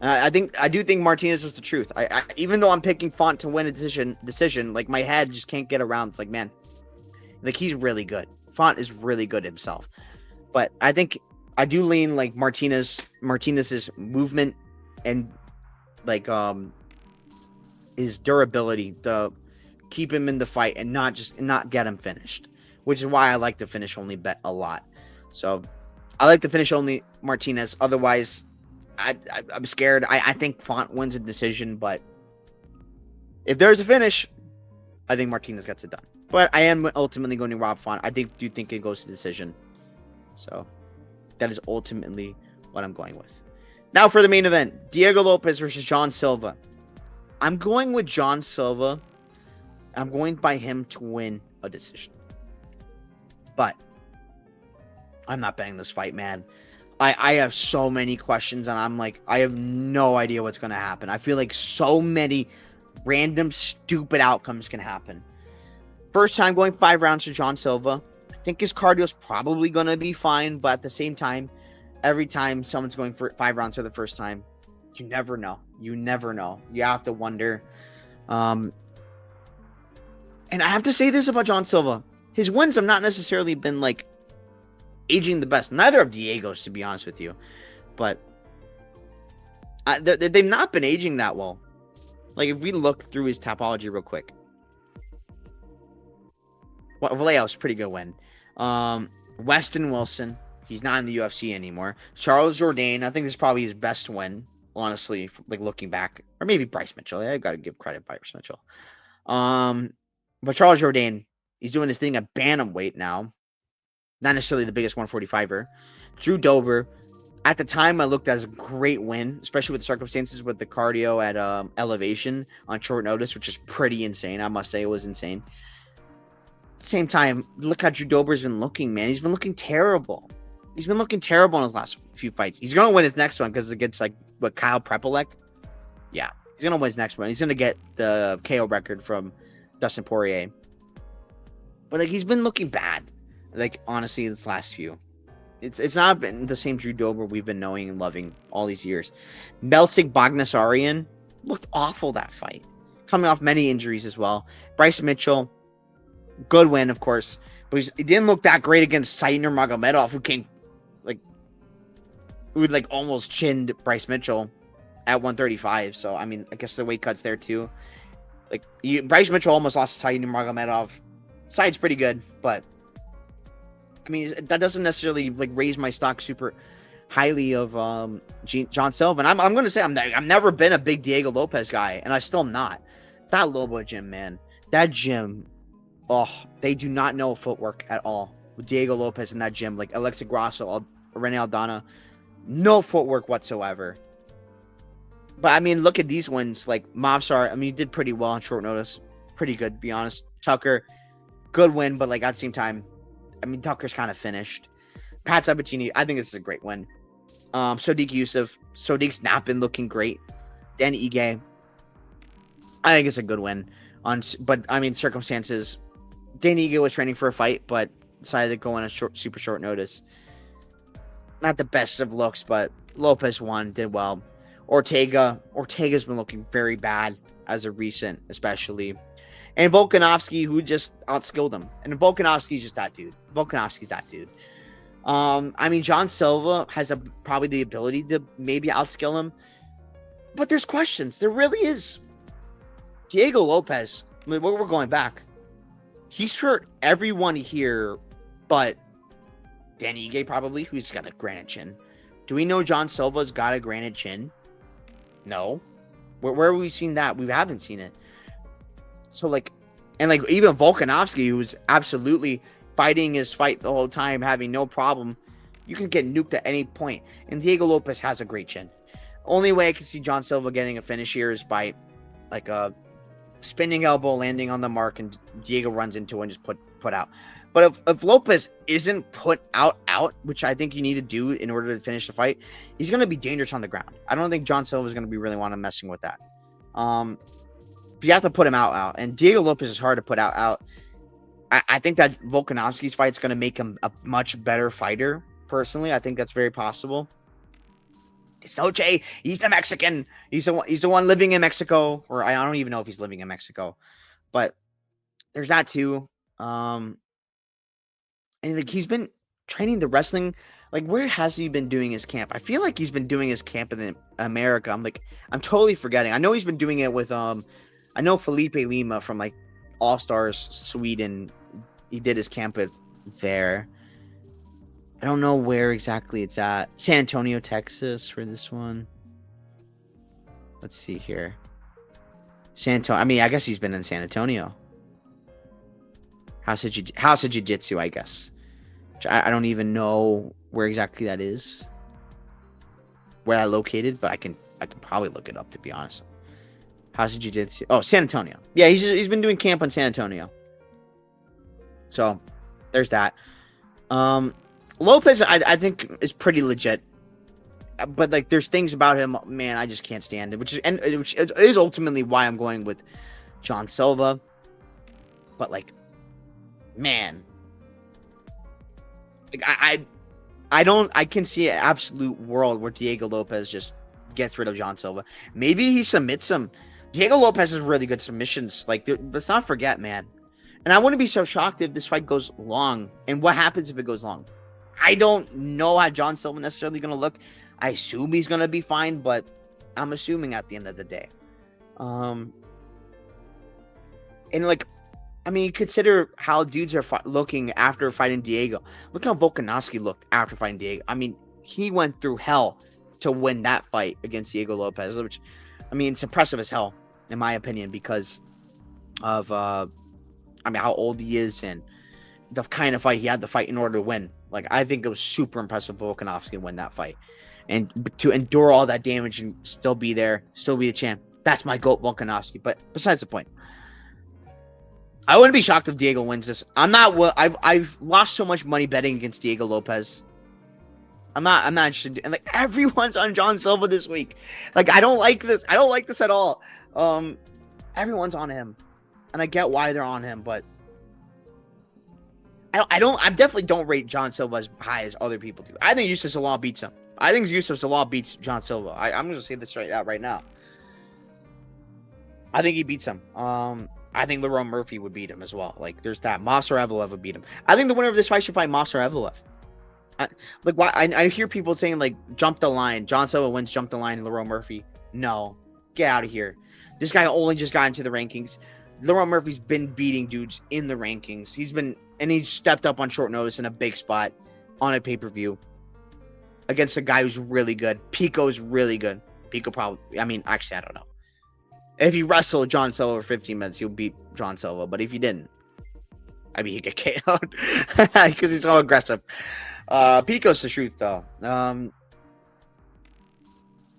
I do think Martinez was the truth. I even though I'm picking Font to win a decision, like, my head just can't get around. It's like, man, like, he's really good. Font is really good himself. But I think I do lean like Martinez's movement and like his durability to keep him in the fight and not get him finished, which is why I like the finish only bet a lot. So I like the finish only Martinez. Otherwise, I'm scared. I think Font wins a decision, but if there's a finish, I think Martinez gets it done. But I am ultimately going to Rob Font. I do think it goes to decision. So that is ultimately what I'm going with. Now for the main event, Diego Lopes versus John Silva. I'm going with John Silva. I'm going by him to win a decision. But I'm not betting this fight, man. I have so many questions, and I'm like, I have no idea what's going to happen. I feel like so many random, stupid outcomes can happen. First time going 5 rounds for John Silva. I think his cardio is probably going to be fine, but at the same time, every time someone's going for 5 rounds for the first time, You never know. You never know. You have to wonder. Um, and I have to say this about John Silva. His wins have not necessarily been like aging the best. Neither of Diego's, to be honest with you. But they've not been aging that well. Like, if we look through his topology real quick. Well, Vallejo's pretty good win. Weston Wilson, he's not in the UFC anymore. Charles Jourdain, I think this is probably his best win, honestly, like looking back. Or maybe Bryce Mitchell. I got to give credit Bryce Mitchell. But Charles Jourdain, he's doing his thing at bantamweight now. Not necessarily the biggest 145er. Drew Dober, at the time, I looked as a great win, especially with the circumstances with the cardio at elevation on short notice, which is pretty insane. I must say it was insane. At the same time, look how Drew Dober's been looking, man. He's been looking terrible. He's been looking terrible in his last few fights. He's going to win his next one because it gets like what Kyle Prepolek. Yeah, he's going to win his next one. He's going to get the KO record from Dustin Poirier. But like, he's been looking bad. Like, honestly, this last few. It's not been the same Drew Dober we've been knowing and loving all these years. Melsik Bogdasarian looked awful that fight. Coming off many injuries as well. Bryce Mitchell, good win, of course. But he didn't look that great against Saidin Nurmagomedov, who almost chinned Bryce Mitchell at 135. So, I mean, I guess the weight cut's there too. Bryce Mitchell almost lost to Saidin Nurmagomedov. Side's pretty good, but I mean, that doesn't necessarily raise my stock super highly of John Silva. And I'm going to say I've never been a big Diego Lopes guy, and I still not. That Lobo gym, man. That gym, they do not know footwork at all. With Diego Lopes in that gym, like Alexa Grasso, Rene Aldana, no footwork whatsoever. But I mean, look at these ones. Like Mavsar, I mean, he did pretty well on short notice. Pretty good, to be honest. Tucker, good win, but at the same time, I mean, Tucker's kind of finished. Pat Sabatini, I think this is a great win. Sodiq Yusuff. Sodiq's not been looking great. Dan Ige, I think it's a good win. But, I mean, circumstances. Dan Ige was training for a fight, but decided to go on a super short notice. Not the best of looks, but Lopes won, did well. Ortega's been looking very bad as of recent, especially. And Volkanovski, who just outskilled him. And Volkanovski's just that dude. Volkanovski's that dude. I mean, John Silva has probably the ability to maybe outskill him. But there's questions. There really is. Diego Lopes, I mean, we're going back. He's hurt everyone here but Dan Ige, probably, who's got a granite chin. Do we know John Silva's got a granite chin? No. Where have we seen that? We haven't seen it. So, even Volkanovski, who's absolutely fighting his fight the whole time, having no problem, you can get nuked at any point. And Diego Lopes has a great chin. Only way I can see John Silva getting a finish here is by, a spinning elbow landing on the mark, and Diego runs into it and just put out. But if Lopes isn't put out, which I think you need to do in order to finish the fight, he's going to be dangerous on the ground. I don't think John Silva is going to be really want to messing with that. You have to put him out. And Diego Lopes is hard to put out. I think that Volkanovski's fight is going to make him a much better fighter, personally. I think that's very possible. It's Noche. He's the Mexican. He's the one living in Mexico. Or I don't even know if he's living in Mexico. But there's that too. And he's been training the wrestling. Where has he been doing his camp? I feel like he's been doing his camp in America. I'm totally forgetting. I know he's been doing it with I know Felipe Lima from All Stars Sweden. He did his camp there. I don't know where exactly it's at. San Antonio, Texas for this one. Let's see here. San Antonio. I mean, I guess he's been in San Antonio. House of Jiu-Jitsu, I guess. I don't even know where exactly that is. Where that located, but I can probably look it up, to be honest. House of Jiu-Jitsu. Oh, San Antonio. Yeah, he's been doing camp in San Antonio. So, there's that. Lopes, I think, is pretty legit. But there's things about him, man, I just can't stand it. Which is ultimately why I'm going with John Silva. But man, I can see an absolute world where Diego Lopes just gets rid of John Silva. Maybe he submits him. Diego Lopez has really good submissions. Like, let's not forget, man. And I wouldn't be so shocked if this fight goes long. And what happens if it goes long? I don't know how John Silva necessarily going to look. I assume he's going to be fine, but I'm assuming at the end of the day. And like, I mean, consider how dudes are looking after fighting Diego. Look how Volkanovski looked after fighting Diego. I mean, he went through hell to win that fight against Diego Lopez, which, I mean, it's impressive as hell, in my opinion, because of, I mean, how old he is and the kind of fight he had to fight in order to win. Like, I think it was super impressive for Volkanovski to win that fight. And to endure all that damage and still be there, still be the champ. That's my GOAT, Volkanovski. But besides the point. I wouldn't be shocked if Diego wins this. I'm not. I've lost so much money betting against Diego Lopez. I'm not interested. And like, everyone's on John Silva this week. Like, I don't like this. I don't like this at all. Everyone's on him, and I get why they're on him, but I definitely don't rate John Silva as high as other people do. I think Yusuf Zalal beats him. I think Yusuf Zalal beats John Silva. I'm gonna say this right out right now. I think he beats him. I think Lerone Murphy would beat him as well. Like, there's that. Movsar Evloev would beat him. I think the winner of this fight should fight Movsar Evloev. Like, why? I hear people saying, like, jump the line. John Silva wins, jump the line, and Lerone Murphy. No. Get out of here. This guy only just got into the rankings. Lerone Murphy's been beating dudes in the rankings. He's stepped up on short notice in a big spot on a pay-per-view against a guy who's really good. Pico's really good. Pico probably, I mean, actually, I don't know. If he wrestled John Silva for 15 minutes, he'll beat John Silva. But if he didn't, I mean, he'd get KO'd because he's so aggressive. Pico's the truth, though.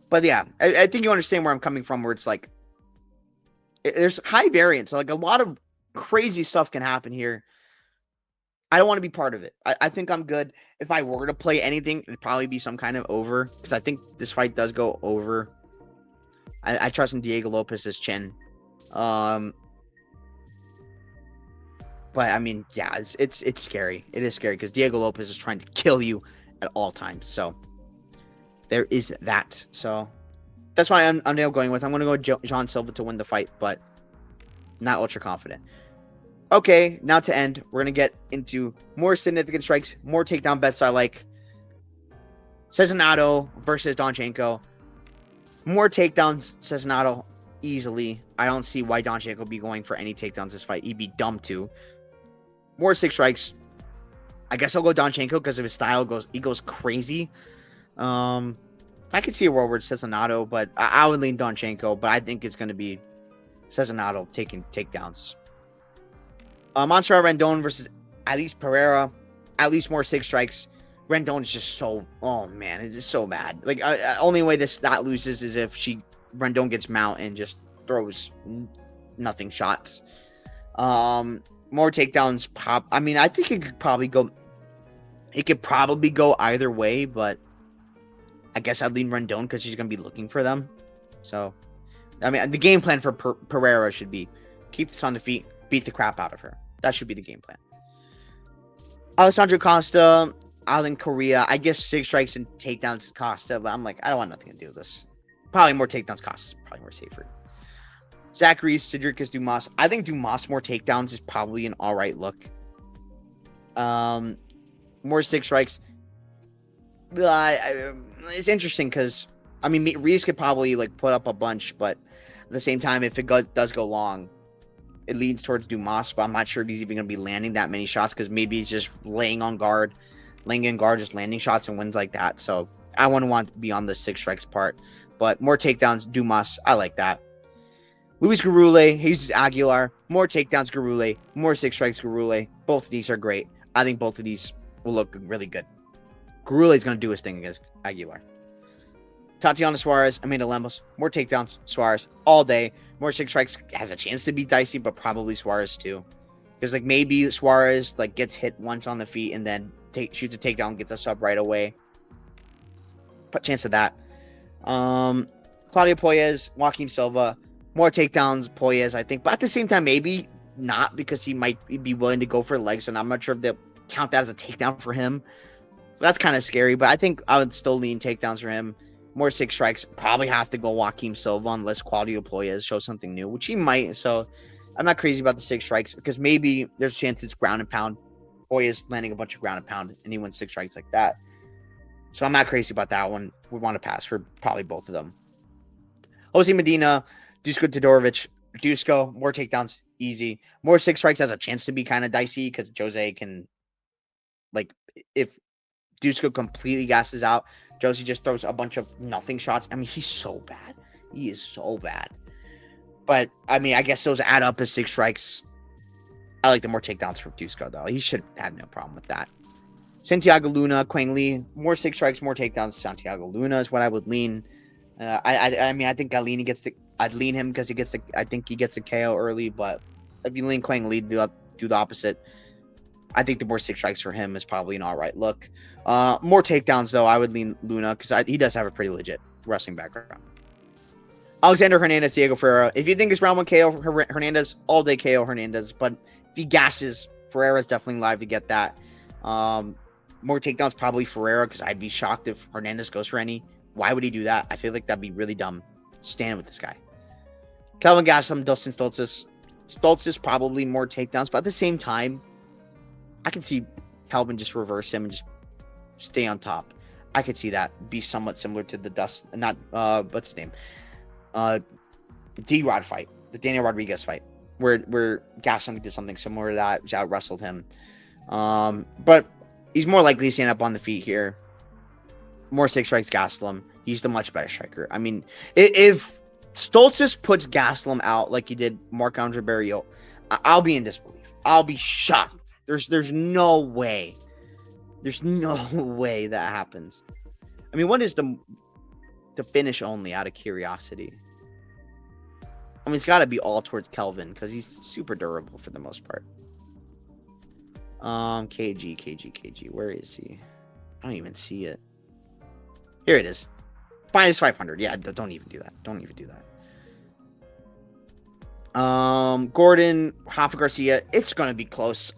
But yeah, I think you understand where I'm coming from, where it's like, there's high variance. Like, a lot of crazy stuff can happen here. I don't want to be part of it. I think I'm good. If I were to play anything, it'd probably be some kind of over, because I think this fight does go over. I trust in Diego Lopez's chin. But I mean, yeah, it's scary. It is scary because Diego Lopez is trying to kill you at all times. So there is that. So that's why I'm now going with. I'm going to go John Silva to win the fight, but not ultra confident. Okay, now to end, we're going to get into more significant strikes, more takedown bets I like. Cezinado versus Donchenko. More takedowns, Cezinado, easily. I don't see why Donchenko would be going for any takedowns this fight. He'd be dumb to. More 6 strikes. I guess I'll go Donchenko because of his style. He goes crazy. I could see a world where it's Cezinado, but I would lean Donchenko. But I think it's going to be Cezinado taking takedowns. Montserrat Rendon versus Alice Pereira. At least more 6 strikes. Rendon is just so, oh man, it's just so bad. Like, only way that loses is if Rendon gets mount and just throws nothing shots. More takedowns pop. I mean, I think it could probably go either way, but I guess I'd lean Rendon because she's gonna be looking for them. So, I mean, the game plan for Pereira should be keep this on the feet, beat the crap out of her. That should be the game plan. Alessandro Costa, Alan Correa. I guess 6 strikes and takedowns Costa, but I'm like, I don't want nothing to do with this. Probably more takedowns Costa, probably more safer. Zachary Cedricus Dumas. I think Dumas more takedowns is probably an alright look. More 6 strikes. It's interesting because, I mean, Reese could probably like put up a bunch, but at the same time, if it does go long, it leans towards Dumas, but I'm not sure if he's even going to be landing that many shots because maybe he's just laying in guard, just landing shots and wins like that. So I wouldn't want to be on the 6 strikes part, but more takedowns, Dumas, I like that. Luis Garule, Jesus Aguilar, more takedowns, Garule, more 6 strikes, Garule. Both of these are great. I think both of these will look really good. Garule is going to do his thing against Aguilar. Tatiana Suarez, Amanda Lemos, more takedowns, Suarez, all day. More 6 strikes, has a chance to be dicey, but probably Suarez too. Because like maybe Suarez like gets hit once on the feet and then shoots a takedown, gets a sub right away. But chance of that. Claudio Poyes, Joaquim Silva, more takedowns, Poyes, I think. But at the same time, maybe not because he might be willing to go for legs, and I'm not sure if they'll count that as a takedown for him. So that's kind of scary, but I think I would still lean takedowns for him. More six strikes. Probably have to go Joaquim Silva unless Claudio Ployes shows something new, which he might. So I'm not crazy about the six strikes because maybe there's a chance it's ground and pound. Ployes landing a bunch of ground and pound and he wins six strikes like that. So I'm not crazy about that one. We want to pass for probably both of them. Jose Medina, Dusko Todorovic, Dusko, more takedowns, easy. More six strikes has a chance to be kind of dicey because Jose can, like, if Dusko completely gasses out, Josie just throws a bunch of nothing shots. I mean, he's so bad. He is so bad. But, I mean, I guess those add up as six strikes. I like the more takedowns from Dusko, though. He should have no problem with that. Santiago Luna, Quang Lee, more six strikes, more takedowns. Santiago Luna is what I would lean. I mean, I think I'd lean him because I think he gets a KO early. But if you lean Quang Lee, do the opposite. I think the more six strikes for him is probably an all right look. More takedowns though, I would lean Luna because he does have a pretty legit wrestling background. Alexander Hernandez, Diego Ferreira. If you think it's round one KO Hernandez, all day KO Hernandez. But if he gasses, Ferreira's definitely live to get that. More takedowns probably Ferreira because I'd be shocked if Hernandez goes for any. Why would he do that? I feel like that'd be really dumb. Stand with this guy. Kelvin Gastelum, Dustin Stoltzfus. Stoltzfus probably more takedowns, but at the same time, I can see Kelvin just reverse him and just stay on top. I could see that be somewhat similar to the what's his name? D-Rod fight, the Daniel Rodriguez fight, where Gastelum did something similar to that, just out wrestled him. But he's more likely to stand up on the feet here. More six strikes Gastelum. He's the much better striker. I mean, if Stoltzfus puts Gastelum out like he did Marc-Andre Barriault, I'll be in disbelief. I'll be shocked. There's no way. There's no way that happens. I mean, what is the finish only out of curiosity? I mean, it's got to be all towards Kelvin because he's super durable for the most part. KG. Where is he? I don't even see it. Here it is. Minus 500. Yeah, don't even do that. Don't even do that. Gordon, Rafa Garcia. It's gonna be close.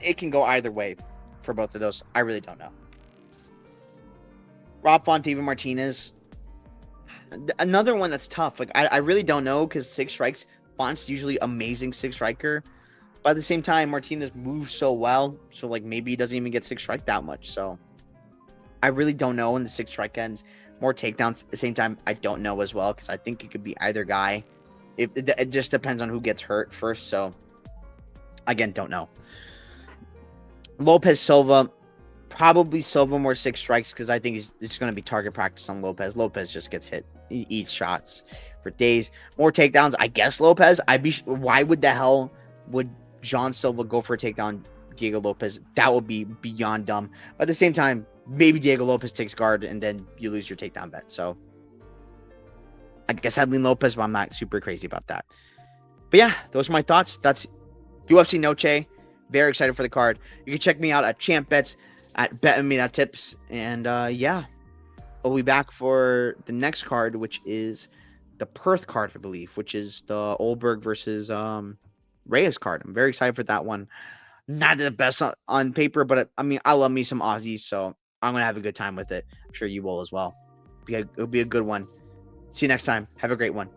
It can go either way for both of those. I really don't know. Rob Font, David Martinez. Another one that's tough. Like I really don't know because six strikes. Font's usually amazing six striker, but at the same time, Martinez moves so well. So like maybe he doesn't even get six strike that much. So I really don't know when the six strike ends. More takedowns at the same time. I don't know as well because I think it could be either guy. It just depends on who gets hurt first. So again, don't know. Lopes Silva, probably Silva more six strikes because I think it's going to be target practice on Lopes. Lopes just gets hit, he eats shots for days. More takedowns, I guess Lopes. Why would the hell would Jean Silva go for a takedown Diego Lopes? That would be beyond dumb. But at the same time, maybe Diego Lopes takes guard and then you lose your takedown bet. So I guess I'd lean Lopes, but I'm not super crazy about that. But yeah, those are my thoughts. That's UFC Noche. Very excited for the card. You can check me out at Champ Bets at BetMe.Tips. And yeah, I'll be back for the next card, which is the Perth card, I believe, which is the Olberg versus Reyes card. I'm very excited for that one. Not the best on paper, but I mean, I love me some Aussies, so I'm going to have a good time with it. I'm sure you will as well. It'll be a good one. See you next time. Have a great one.